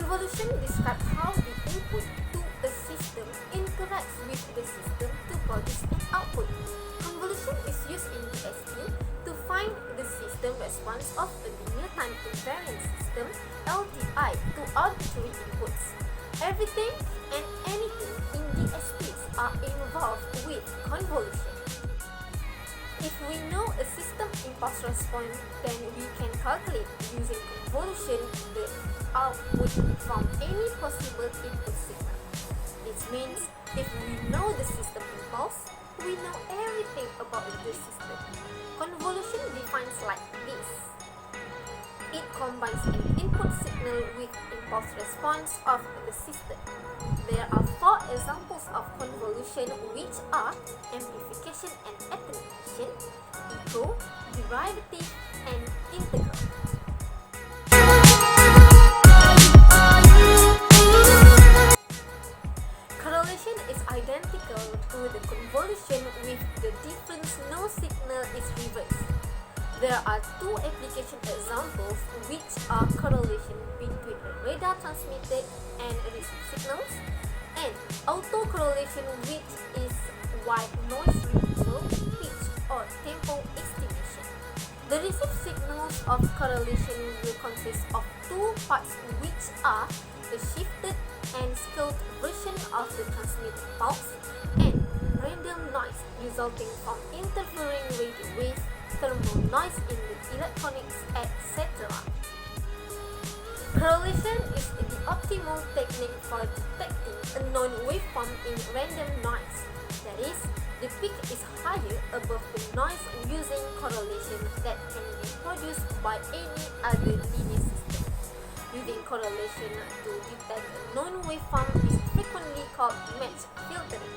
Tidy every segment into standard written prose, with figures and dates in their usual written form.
Convolution describes how the input to a system interacts with the system to produce an output. Convolution is used in DSP to find the system response of a linear time invariant system LTI to arbitrary inputs. Everything and anything in DSPs are involved with convolution. If we know a system impulse response, then we can calculate using convolution the output from any possible input signal. This means if we know the system impulse, we know everything about the system. Convolution defines like this. It combines an input signal with impulse response of the system. There are 4 examples of convolution, which are amplification and attenuation, echo, derivative, and integral. Correlation is identical to the convolution, with the difference no signal is reversed. There are 2 application examples, which are correlation between a radar transmitted and received signals, and autocorrelation, which is white noise removal, pitch or tempo estimation. The received signals of correlation will consist of 2 parts, which are the shifted and scaled version of the transmitted pulse and random noise resulting from interfering radio wave, thermal noise in the electronics, etc. Correlation is the optimal technique for detecting a known waveform in random noise. That is, the peak is higher above the noise using correlation that can be produced by any other linear system. Using correlation to detect a known waveform is frequently called match filtering.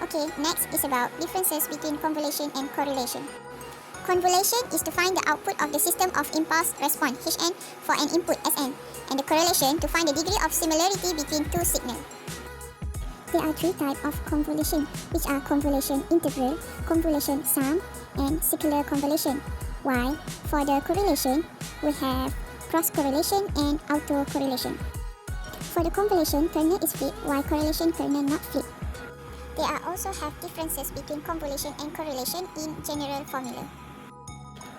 Okay, next is about differences between convolution and correlation. Convolution is to find the output of the system of impulse response Hn for an input Sn, and the correlation to find the degree of similarity between 2 signals. There are 3 types of convolution, which are convolution integral, convolution sum, and circular convolution. While for the correlation, we have cross correlation and autocorrelation. For the convolution, kernel is flipped, while correlation kernel not flipped. There are also have differences between convolution and correlation in general formula.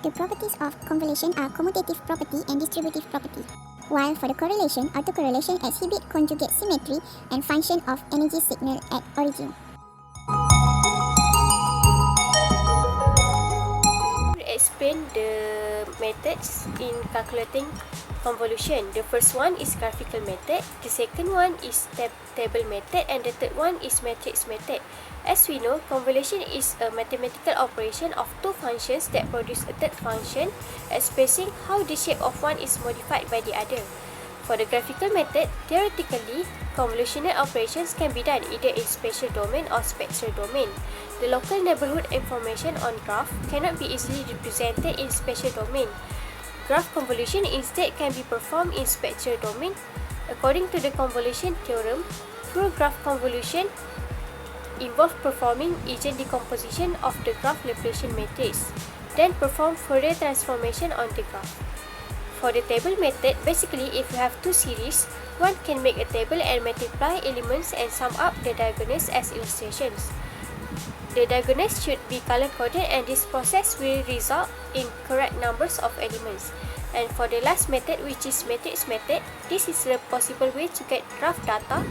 The properties of convolution are commutative property and distributive property, while for the correlation, autocorrelation exhibit conjugate symmetry and function of energy signal at origin. Explain the methods in calculating convolution. The first one is graphical method, the second one is table method, and the third one is matrix method. As we know, convolution is a mathematical operation of 2 functions that produce a third function, expressing how the shape of one is modified by the other. For the graphical method, theoretically, convolutional operations can be done either in spatial domain or spectral domain. The local neighborhood information on graph cannot be easily represented in spatial domain. Graph convolution instead can be performed in spectral domain. According to the convolution theorem, full graph convolution involves performing agent decomposition of the graph Laplacian matrix, then perform Fourier transformation on the graph. For the table method, basically if you have 2 series, one can make a table and multiply elements and sum up the diagonals as illustrations. The diagonals should be color-coded, and this process will result in correct numbers of elements. And for the last method, which is matrix method, this is a possible way to get graph data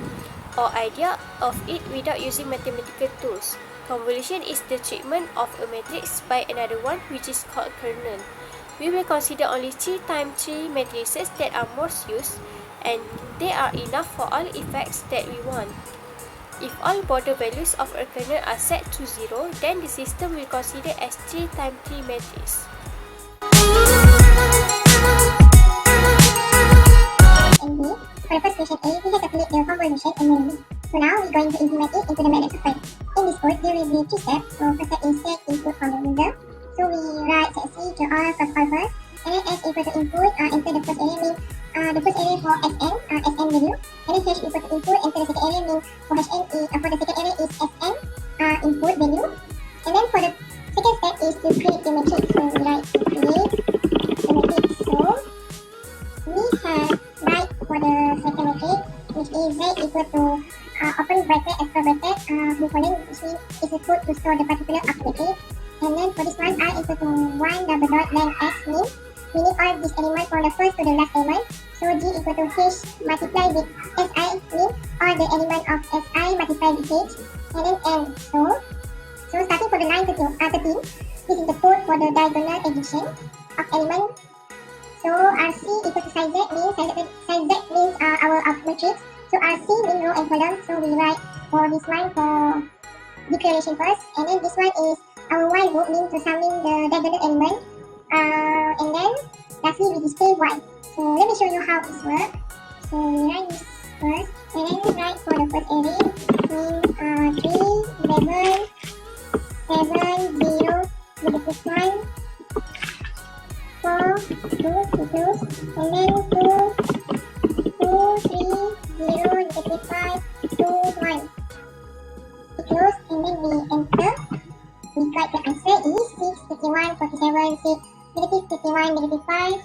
or idea of it without using mathematical tools. Convolution is the treatment of a matrix by another one, which is called kernel. We will consider only 3 times 3 matrices that are most used, and they are enough for all effects that we want. If all border values of a kernel are set to 0, then the system will consider as 3 times 3 matrix. And B, for the first question A, we have calculated the convolution manually. So now we're going to implement it into the method of time. In this code, there will be 3 steps. So first step is set input from the user. So we write set C to all plus all first, and then S equal to input, enter the first area means the first area for Sn value, and then hash equal to input, enter the second area means for Hn for the second area is Sn input value, and then for the second step is to create the matrix. So we write to create which means it's a code to store the particular output matrix. And then for this one, I equal to 1 double dot length x means we need all this element from the first to the last element. So G equal to H multiplied with SI means all the element of SI multiplied with H. And then N. So starting for the line 13, this is the code for the diagonal addition of element. So RC equal to size Z means our output matrix. So RC means row and column. So we write for this one for declaration first. And then this one is our while loop means to summing the diagonal element. And then lastly we display Y. So let me show you how this works. So we write this first. And then we write for the first array means 3, 11, 7, 0, negative 1, 4, 2, close, and then 2, 3, 0, negative 5, 2, 1. We close, and then we enter. We got the answer is 6, 51, 47, 6, negative 51, negative 5,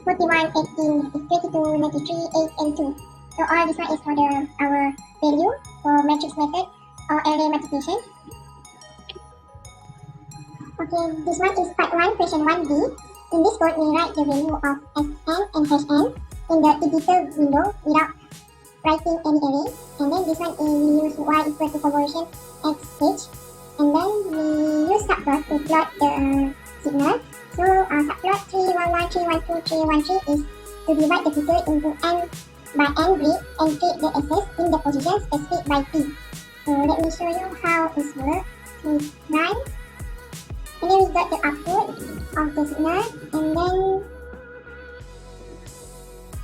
41, 18, negative 22, 93, 8, and 2. So all this one is for our value for matrix method or array multiplication. Okay, this one is part 1, question 1b. In this code, we write the value of Sn and Hn in the editor window without writing any array. And then this one is we use y equal to convolution xh. And then we use subplot to plot the signal. So subplot 311, 312, 313 is to divide the figure into n by n grid and take the access in the position specified by t. So let me show you how this works. So we run. And then we got the output of the signal,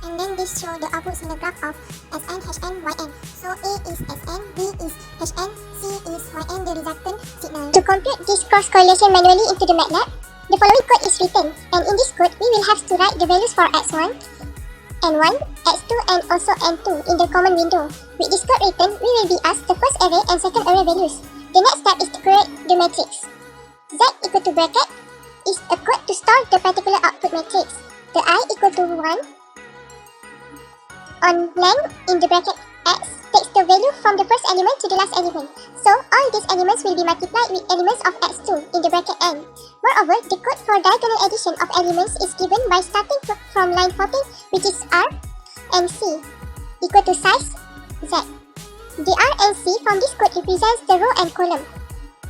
and then this show the outputs in the graph of Sn, Hn, Yn. So A is Sn, B is Hn, C is Yn, the resultant signal. To compute this cross correlation manually into the MATLAB, the following code is written, and in this code we will have to write the values for x1, n1, x2 and also n2 in the common window. With this code written, we will be asked the first array and second array values. The next step is to create the matrix. Z equal to bracket is a code to store the particular output matrix. The I equal to 1 on length in the bracket x takes the value from the first element to the last element. So all these elements will be multiplied with elements of x2 in the bracket n. Moreover, the code for diagonal addition of elements is given by starting from line 14, which is R and C equal to size Z. The R and C from this code represents the row and column.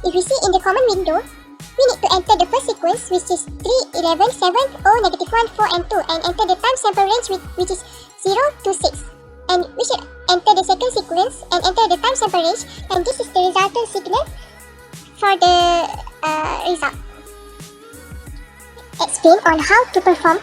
If you see in the common window, we need to enter the first sequence, which is 3, 11, 7, 0, negative 1, 4, and 2, and enter the time sample range which is 0 to 6. And we should enter the second sequence and enter the time sample range, and this is the resultant signal for the result. Explain on how to perform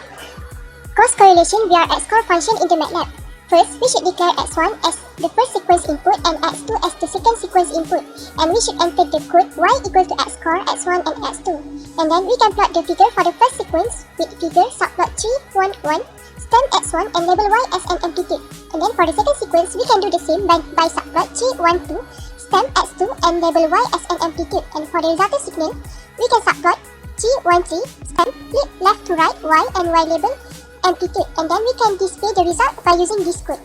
cross correlation via XCOR function in the MATLAB. First, we should declare x1 as the first sequence input and x2 as the second sequence input. And we should enter the code y equal to xCOR, x1 and x2. And then we can plot the figure for the first sequence with figure subplot 3, 1, 1, stem x1 and label y as an amplitude. And then for the second sequence, we can do the same by subplot 3, 1, 2, stem x2 and label y as an amplitude. And for the resultant signal, we can subplot 3, 1, 3, stem, flip left to right, y and y label amplitude, and then we can display the result by using this code.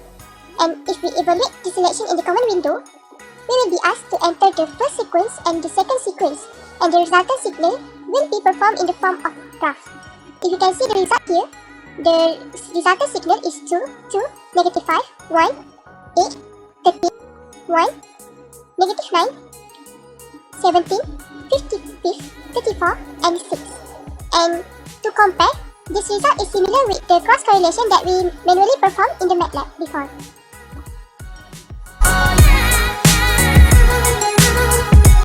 And if we evaluate the selection in the common window, we will be asked to enter the first sequence and the second sequence, and the resultant signal will be performed in the form of graph. If you can see the result here, the resultant signal is 2, 2, negative 5, 1, 8, 13, 1, negative 9, 17, 55, 34, and 6. And to compare, this result is similar with the cross correlation that we manually performed in the MATLAB before.